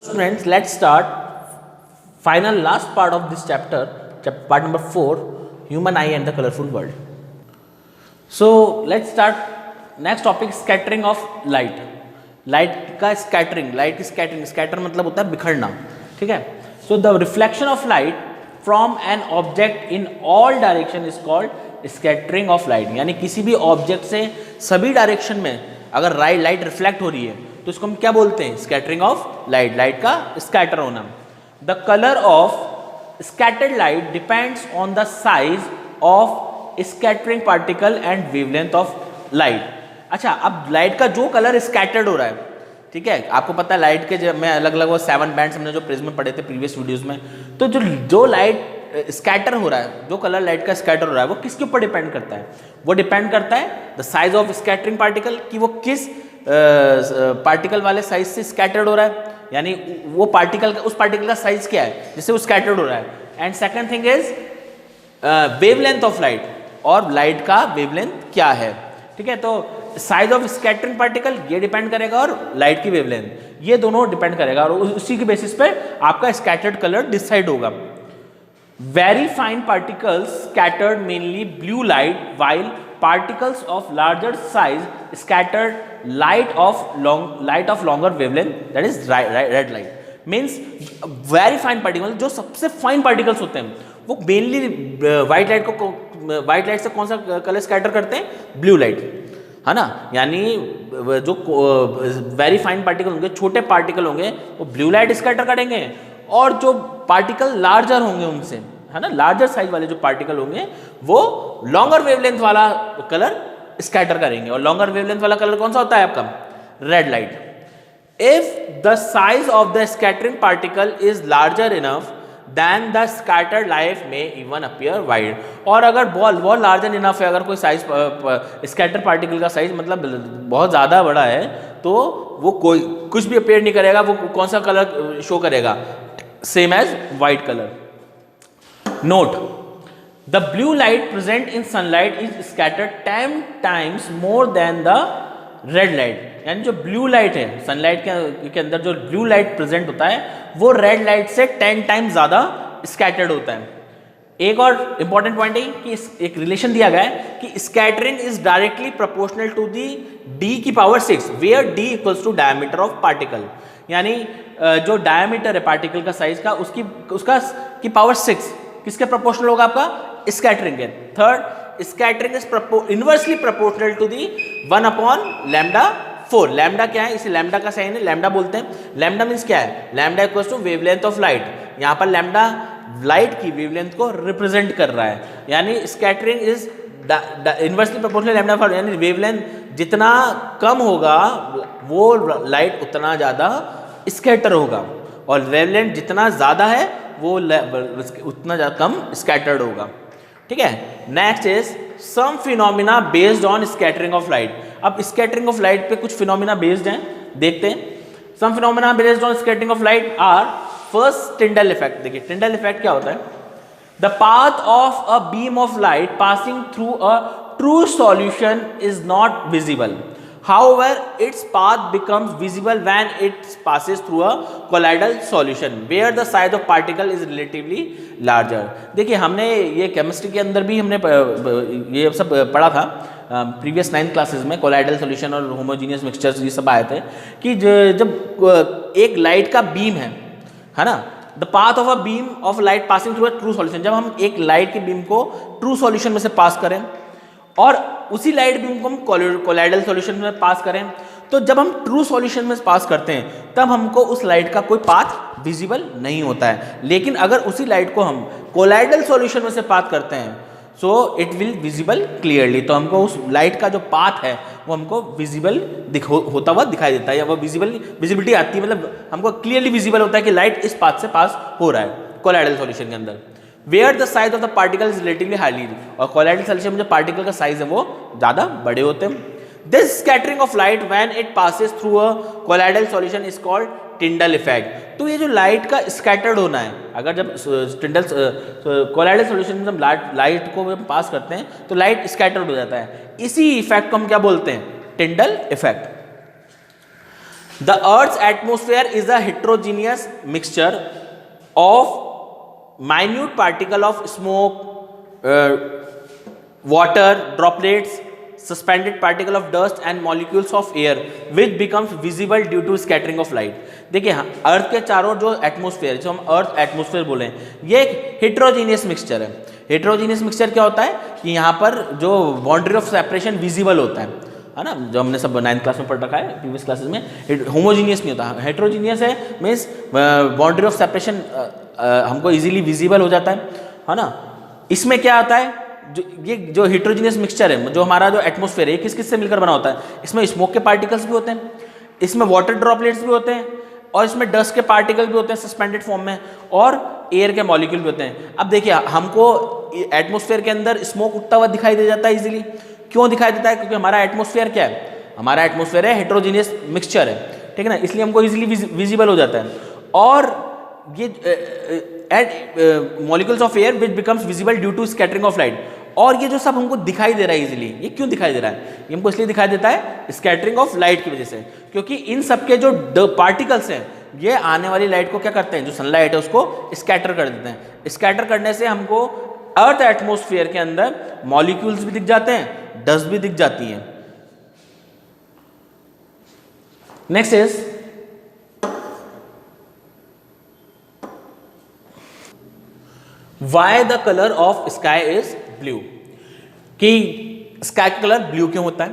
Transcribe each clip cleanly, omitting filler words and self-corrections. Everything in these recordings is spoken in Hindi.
Students, let's start final last part of this chapter, part number 4, human eye and the colorful world. So let's start next topic, scattering of light. Light का scattering, scatter मतलब होता है बिखरना, ठीक है. So the reflection of light from an object in all direction is called scattering of light. यानी किसी भी ऑब्जेक्ट से सभी डायरेक्शन में अगर लाइट रिफ्लेक्ट हो रही है तो इसको हम क्या बोलते हैं? स्कैटरिंग ऑफ लाइट, लाइट का स्कैटर होना. The colour of scattered light depends on the size of scattering particle and wavelength of light. अच्छा, अब लाइट का जो कलर स्कैटर्ड हो रहा है, ठीक है, आपको पता है लाइट के मैं अलग अलग वो 7 बैंड्स हमने जो प्रिज्म में पढ़े थे प्रीवियस वीडियोस में, तो जो लाइट स्कैटर हो रहा है, जो कलर लाइट का स्कैटर हो रहा है वो किसके ऊपर डिपेंड करता है? वो डिपेंड करता है the size of scattering particle, कि वो किस पार्टिकल वाले साइज से स्कैटर्ड हो रहा है, यानी वो पार्टिकल उस पार्टिकल का साइज क्या है जिससे वो स्कैटर्ड हो रहा है. And second thing is wavelength of light, और लाइट का वेवलेंथ क्या है, ठीक है. तो साइज ऑफ स्कैटरिंग पार्टिकल ये डिपेंड करेगा और लाइट की वेवलेंथ ये दोनों डिपेंड करेगा, और उसी के बेसिस पे आपका स्कैटर्ड कलर डिसाइड होगा. Very fine particles scattered mainly blue light, while particles of larger size scattered light of longer wavelength, that is red light. Means very fine particles, जो सबसे fine particles होते हैं वो mainly white light से कौन सा कलर स्कैटर करते हैं? ब्लू लाइट, है ना. यानी जो वेरी फाइन पार्टिकल होंगे, छोटे पार्टिकल होंगे, वो ब्लू लाइट स्कैटर करेंगे, और जो पार्टिकल लार्जर होंगे उनसे, है ना, लार्जर साइज वाले जो पार्टिकल होंगे वो लॉन्गर वेवलेंथ वाला कलर स्कैटर करेंगे. और लॉन्गर वेवलेंथ वाला कलर कौन सा होता है आपका? Red light. If the size of the scattering particle is larger enough then the scattered light में इवन अपीयर वाइड. और अगर बहुत लार्जर इनफ है, अगर कोई साइज स्कैटर पार्टिकल का साइज मतलब बहुत ज़्यादा बड़ा है, तो वो कोई कुछ भी अपीयर नहीं करेगा, वो कौन सा कलर शो करेगा? Same as white colour. Note, the blue light present in sunlight is scattered 10 times more than the red light. यानी जो ब्लू लाइट है सनलाइट के अंदर, जो ब्लू लाइट प्रेजेंट होता है वो रेड लाइट से 10 times ज़्यादा स्कैटर्ड होता है. एक और इंपॉर्टेंट पॉइंट है कि एक रिलेशन दिया गया है कि scattering is directly proportional to the D की power 6, where D equals to diameter of particle. यानी जो डायमीटर है पार्टिकल का साइज का, उसका की पावर 6 किसके प्रोपोर्शनल होगा? आपका स्कैटरिंग के. Third, scattering is inversely proportional to the 1/λ4. Lambda क्या है? इसे लैम्डा का साइन है, लैम्डा बोलते हैं. लैम्डा मीन्स क्या है? Lambda equals to wavelength of light. यहाँ पर लैम्डा लाइट की वेवलेंथ को रिप्रेजेंट कर रहा है. यानी scattering is inversely proportional lambda four, यानी वेवलेंथ जितना कम होगा वो लाइट उतना ज़्यादा स्कैटर होगा, और वेवलेंथ जितना ज़्यादा है वो उतना ज़्यादा कम स्कैटर्ड होगा, ठीक है. Next is some phenomena based on scattering of light. अब स्कैटरिंग ऑफ लाइट पे कुछ फिनोमिना बेस्ड हैं, देखते हैं. Some phenomena based on scattering of light are, first Tyndall effect. देखिए टिंडल इफेक्ट क्या होता है? The path of a beam of light passing through a true solution is not visible. However, its path becomes visible when it passes through a colloidal solution where the size of particle is relatively larger. देखिए हमने ये केमिस्ट्री के अंदर भी हमने ये सब पढ़ा था प्रीवियस 9th क्लासेस में. कोलाइडल सॉल्यूशन और होमोजीनियस मिक्सचर्स ये सब आए थे कि जब एक लाइट का बीम है ना, the path of a beam of light passing through a true solution. जब हम एक लाइट के बीम को ट्रू सॉल्यूशन में से पास करें और उसी लाइट बीम को हम कोलाइडल सॉल्यूशन में पास करें, तो जब हम ट्रू सॉल्यूशन में पास करते हैं तब हमको उस लाइट का कोई पाथ विजिबल नहीं होता है. लेकिन अगर उसी लाइट को हम कोलाइडल सॉल्यूशन में से पास करते हैं so it will visible clearly. तो हमको उस लाइट का जो पाथ है वो हमको विजिबल होता हुआ दिखाई देता है, या वो विजिबिलिटी आती है, मतलब हमको क्लियरली विजिबल होता है कि लाइट इस पाथ से पास हो रहा है कोलाइडल सॉल्यूशन के अंदर. Where the size of the particle is relatively highly, और कोलाइडल सॉल्यूशन में जो पार्टिकल का साइज है वो ज़्यादा बड़े होते हैं. This scattering of light when it passes through a colloidal solution is called Tyndall effect. तो ये जो लाइट का स्कैटर्ड होना है, अगर जब कोलाइडल सॉल्यूशन में लाइट को हम पास करते हैं तो लाइट स्कैटर्ड हो जाता है. इसी इफेक्ट को हम क्या बोलते हैं? Tyndall effect. The earth's atmosphere is a heterogeneous mixture of minute particle of smoke, water droplets, suspended particle of dust and molecules of air which becomes visible due to scattering of light. देखिए अर्थ के चारों जो एटमोस्फेयर, जो हम अर्थ एटमोस्फेयर बोले हैं, ये एक हेट्रोजीनियस मिक्सचर है. हेट्रोजीनियस मिक्सचर क्या होता है कि यहाँ पर जो बाउंड्री ऑफ सेपरेशन विजिबल होता है ना, जो हमने सब 9th क्लास में पढ़ रखा है, प्रीवियस क्लासेस में. होमोजीनियस नहीं होता, हेट्रोजीनियस है, मीन्स बाउंड्री ऑफ सेपरेशन हमको इजीली विजिबल हो जाता है ना. इसमें क्या आता है, ये जो हेट्रोजीनियस मिक्सचर है, जो हमारा जो एटमोस्फेयर है, किस किस से मिलकर बना होता है. इसमें स्मोक के पार्टिकल्स भी होते हैं, इसमें वाटर ड्रॉपलेट्स भी होते हैं, और इसमें डस्ट के पार्टिकल भी होते हैं सस्पेंडेड फॉर्म में, और एयर के मॉलिक्यूल भी होते हैं. अब देखिए हमको एटमोस्फेयर के अंदर स्मोक उठता हुआ दिखाई दे जाता है इजीली. क्यों दिखाई देता है? क्योंकि हमारा एटमोस्फेयर क्या है, हमारा एटमोस्फेयर है हेट्रोजीनियस मिक्सचर है, ठीक है ना, इसलिए हमको इजीली विजिबल हो जाता है. और ये molecules of air which becomes visible due to scattering of light. और ये जो सब हमको दिखाई दे रहा है इजीली, ये क्यों दिखाई दे रहा है? ये हमको इसलिए दिखाई देता है स्कैटरिंग ऑफ लाइट की वजह से, क्योंकि इन सब के जो पार्टिकल्स हैं, ये आने वाली लाइट को क्या करते हैं, जो सनलाइट है उसको स्कैटर कर देते हैं. स्कैटर करने से हमको अर्थ एटमोस्फेयर के अंदर मॉलिक्यूल्स भी दिख जाते हैं, डस्ट भी दिख जाती है. Next is why the colour of sky is blue. कि स्काई का कलर ब्लू क्यों होता है?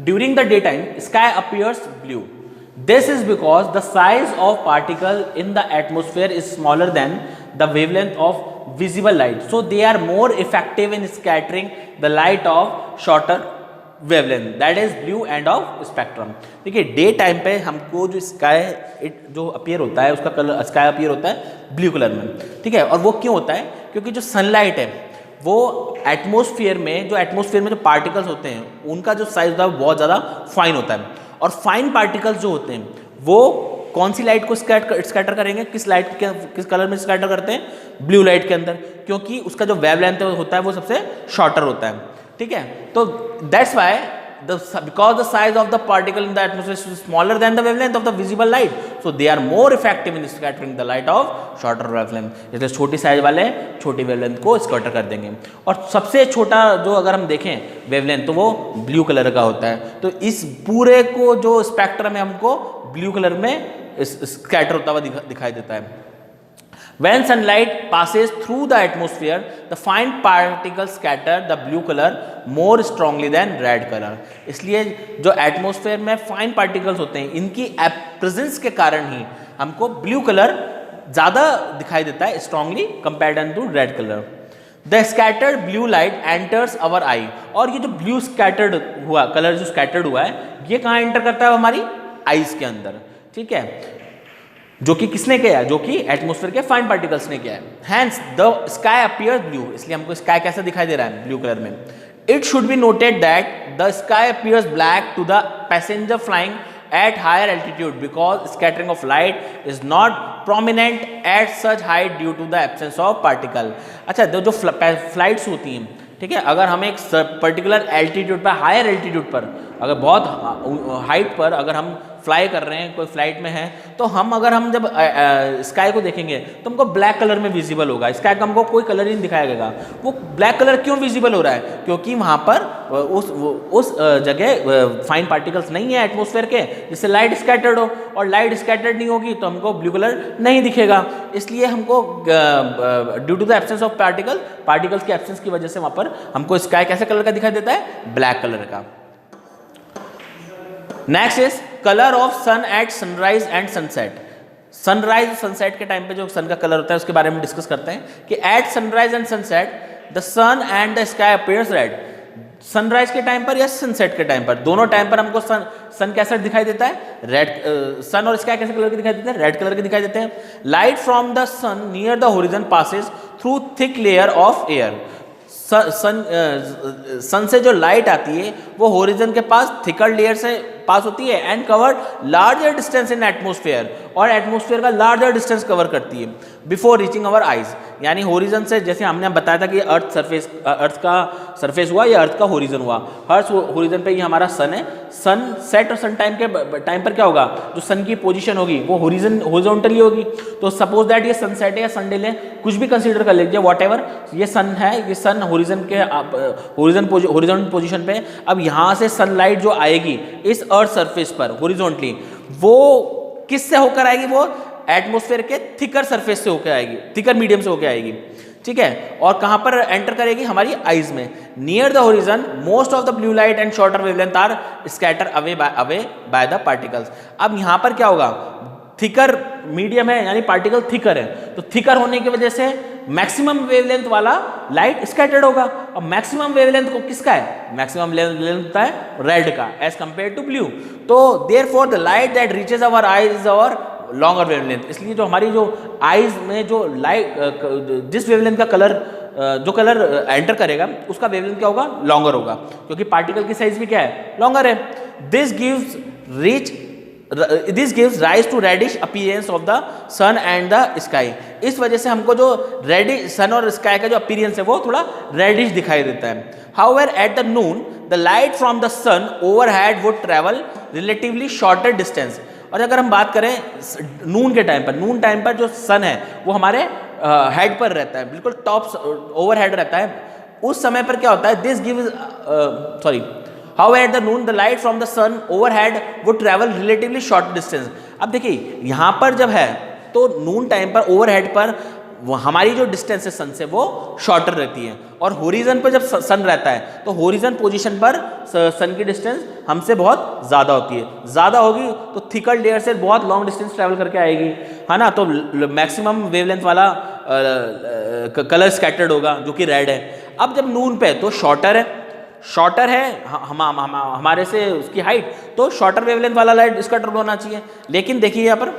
During the day time sky appears blue. This is because the size of particle in the atmosphere is smaller than the wavelength of visible light, so they are more effective in scattering the light of shorter wavelength, that is blue end of spectrum. देखिए डे टाइम पे हमको जो स्काई जो अपीयर होता है, उसका कलर स्काई अपीयर होता है ब्लू कलर में, ठीक है. और वो क्यों होता है? क्योंकि जो सनलाइट है वो एटमोस्फियर में जो पार्टिकल्स होते हैं, उनका जो साइज होता है वो बहुत ज़्यादा फाइन होता है. और फाइन पार्टिकल्स जो होते हैं वो कौन सी लाइट को स्कैटर करेंगे, किस कलर में स्कैटर करते हैं? ब्लू लाइट के अंदर, क्योंकि उसका जो वेवलेंथ होता है वो सबसे शॉर्टर होता है, ठीक है. तो that's why because the size of the particle in the atmosphere is smaller than the wavelength of the visible light, so they are more effective in scattering the light of shorter wavelength. इसलिए छोटी साइज वाले छोटी वेवलेंथ को स्कैटर कर देंगे. और सबसे छोटा जो अगर हम देखें वेवलेंथ, तो वो ब्लू कलर का होता है. तो इस पूरे को जो स्पेक्ट्रम है हमको ब्लू कलर में स्कैटर होता हुआ दिखाई देता है. When sunlight passes through the atmosphere, the fine particles scatter the blue color more strongly than red color. इसलिए जो एटमोस्फेयर में फाइन पार्टिकल्स होते हैं, इनकी प्रेजेंस के कारण ही हमको ब्लू कलर ज़्यादा दिखाई देता है strongly compared to red colour. The scattered blue light enters our eye. और ये जो ब्लू स्कैटर्ड हुआ कलर जो स्कैटर्ड हुआ है, ये कहाँ एंटर करता है? हमारी आईज के अंदर, ठीक है. जो कि किसने किया? जो कि एटमोस्फेयर के फाइन पार्टिकल्स ने किया है. Hence the sky appears blue. इसलिए हमको स्काई कैसा दिखाई दे रहा है? ब्लू कलर में. It should be noted that the sky appears black to the passenger flying at higher altitude because scattering of light is not prominent at such height due to the absence of particle. अच्छा, जो फ्लाइट्स होती हैं, ठीक है, अगर हम एक पर्टिकुलर एल्टीट्यूड पर, हायर एल्टीट्यूड पर, अगर बहुत हाइट पर अगर हम फ्लाई कर रहे हैं, कोई फ्लाइट में है, तो अगर हम जब स्काई को देखेंगे तो हमको ब्लैक कलर में विजिबल होगा. स्काई का हमको कोई कलर ही नहीं दिखाया गया. वो ब्लैक कलर क्यों विजिबल हो रहा है? क्योंकि वहाँ पर उस जगह फाइन पार्टिकल्स नहीं है एटमोस्फेयर के, जिससे लाइट स्कैटर्ड हो. और लाइट स्कैटर्ड नहीं होगी तो हमको ब्लू कलर नहीं दिखेगा. इसलिए हमको due to the absence of particles के एब्सेंस की वजह से वहाँ पर हमको स्काई कैसे कलर का दिखाई देता है? ब्लैक कलर का. Next is colour of sun at sunrise and sunset. Sunrise sunset के टाइम पे जो सन का कलर होता है उसके बारे में डिस्कस करते हैं कि at sunrise and sunset the sun and the sky appears red. Sunrise के टाइम पर या सनसेट के टाइम पर, दोनों टाइम पर हमको सन कैसा दिखाई देता है? रेड. सन और स्काई कैसे कलर के दिखाई देते हैं? रेड कलर के दिखाई देते हैं. Light from the sun near the horizon passes through thick layer of air. Sun से जो लाइट आती है वो होरिजन के पास थिकर लेयर से पास होती है and covered larger distance in atmosphere, और एटमोस्फेयर का लार्जर डिस्टेंस कवर करती है बिफोर रीचिंग अवर आइज। यानी होरिजन से, जैसे हमने बताया था कि अर्थ का सरफेस हुआ या अर्थ का होरिजन हुआ, अर्थ होरिजन पे ये हमारा सन है। सन सेट और सन टाइम पर क्या होगा, जो सन की पोजीशन होगी वो हॉरिजॉन्टली होगी। तो सपोज दैट ये सनसेट है या सनडेल है, कुछ भी कंसीडर कर लीजिए, व्हाटएवर, ये सन है, ये सन होरिजन के हॉरिजॉन्टल पोजीशन पे। अब यहाँ से सनलाइट जो आएगी इस अर्थ सरफेस पर हॉरिजॉन्टली, वो किससे होकर आएगी, वो एटमॉस्फेयर के थिकर सरफेस से होकर आएगी, थिकर मीडियम से होकर आएगी, ठीक है। और कहां पर एंटर करेगी, हमारी आईज में। Near the horizon most of the blue light and shorter wavelength are scatter away by the particles. अब यहां पर क्या होगा, थिकर मीडियम है यानी पार्टिकल थिकर है, तो थिकर होने की वजह से मैक्सिमम वेवलेंथ वाला लाइट स्कैटर्ड होगा। और मैक्सिमम वेवलेंथ को किसका है, मैक्सिमम वेवलेंथ होता है रेड का एज कंपेयर टू ब्लू। तो therefore the light that reaches our eyes is our longer wavelength. इसलिए जो हमारी जो आईज में जो लाइट, जिस वेवलेंथ का कलर, जो कलर एंटर करेगा उसका वेवलेंथ क्या होगा, लॉन्गर होगा, क्योंकि पार्टिकल की साइज भी क्या है, लॉन्गर है। This gives rise to reddish appearance of the sun and the sky. इस वजह से हमको जो रेडिश सन और स्काई का जो अपीयरेंस है वो थोड़ा रेडिश दिखाई देता है। However at the noon the light from the sun overhead would travel relatively shorter distance. और अगर हम बात करें नून के टाइम पर, नून टाइम पर जो सन है वो हमारे हेड पर रहता है, बिल्कुल टॉप ओवर हेड रहता है। उस समय पर क्या होता है, this gives how at the noon the light from the sun overhead would travel relatively short distance. अब देखिए यहाँ पर जब है तो नून टाइम पर ओवर हेड पर हमारी जो डिस्टेंस है सन से वो शॉर्टर रहती है, और होरिजन पर जब सन रहता है तो होरिजन पोजीशन पर सन की डिस्टेंस हमसे बहुत ज़्यादा होती है। ज़्यादा होगी तो थिकर लेयर से बहुत लॉन्ग डिस्टेंस ट्रैवल करके आएगी, है ना। तो मैक्सिमम वेवलेंथ वाला कलर स्कैटर्ड होगा जो कि रेड है। अब जब नून पे तो शॉर्टर है हमारे से उसकी हाइट, तो शॉर्टर वेवलेंथ वाला लाइट स्कैटर्ड होना चाहिए। लेकिन देखिए यहाँ पर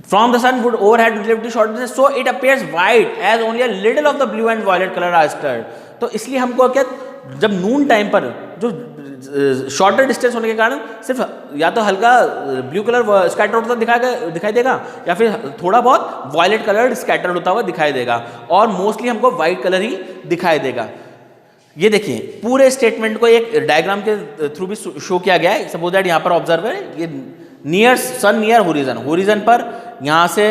from the sun would overhead relatively short distance, so it appears white as only a little of the blue and violet color are stirred। तो इसलिए हमको क्या, जब नून टाइम पर जो शॉर्टर डिस्टेंस होने के कारण सिर्फ या तो हल्का ब्लू कलर स्कैटर्ड होता दिखाई देगा, या फिर थोड़ा बहुत वॉयलेट कलर स्कैटर्ड होता हुआ दिखाई देगा, और मोस्टली हमको वाइट कलर ही दिखाई देगा। ये देखिए पूरे स्टेटमेंट को एक डायग्राम के थ्रू भी शो किया गया है। सपोज दैट यहाँ पर ऑब्जर्व है, ये नियर सन नियर होरिजन पर यहाँ से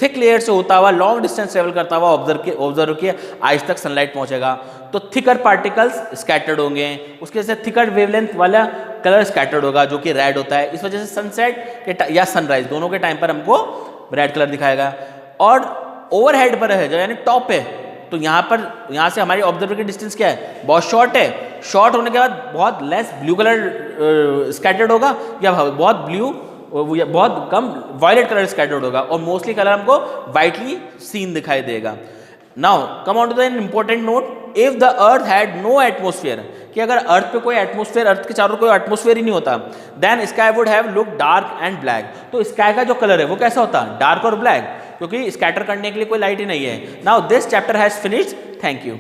थिक लेयर से होता हुआ लॉन्ग डिस्टेंस ट्रेवल करता हुआ ऑब्जर्व के आइज तक सनलाइट पहुंचेगा, तो थिकर पार्टिकल्स स्कैटर्ड होंगे, उसके से थिकर वेवलेंथ वाला कलर स्कैटर्ड होगा जो कि रेड होता है। इस वजह से सनसेट या सनराइज दोनों के टाइम पर हमको रेड कलर दिखाएगा। और ओवरहेड पर है जो यानी टॉप है, तो यहाँ से हमारी ऑब्जर्वर की डिस्टेंस क्या है, बहुत शॉर्ट है। शॉर्ट होने के बाद बहुत लेस ब्लू कलर स्कैटर्ड होगा, या बहुत कम वायलेट कलर स्कैटर्ड होगा, और मोस्टली कलर हमको वाइटली सीन दिखाई देगा। Now come on to the important note, if the earth had no atmosphere, कि अगर अर्थ पे कोई एटमोस्फेयर, अर्थ के चारों कोई एटमोस्फेयर ही नहीं होता, then sky would have look dark and black. तो स्काई का जो कलर है वो कैसा होता, डार्क और ब्लैक, क्योंकि स्कैटर करने के लिए कोई लाइट ही नहीं है। Now this chapter has finished, thank you.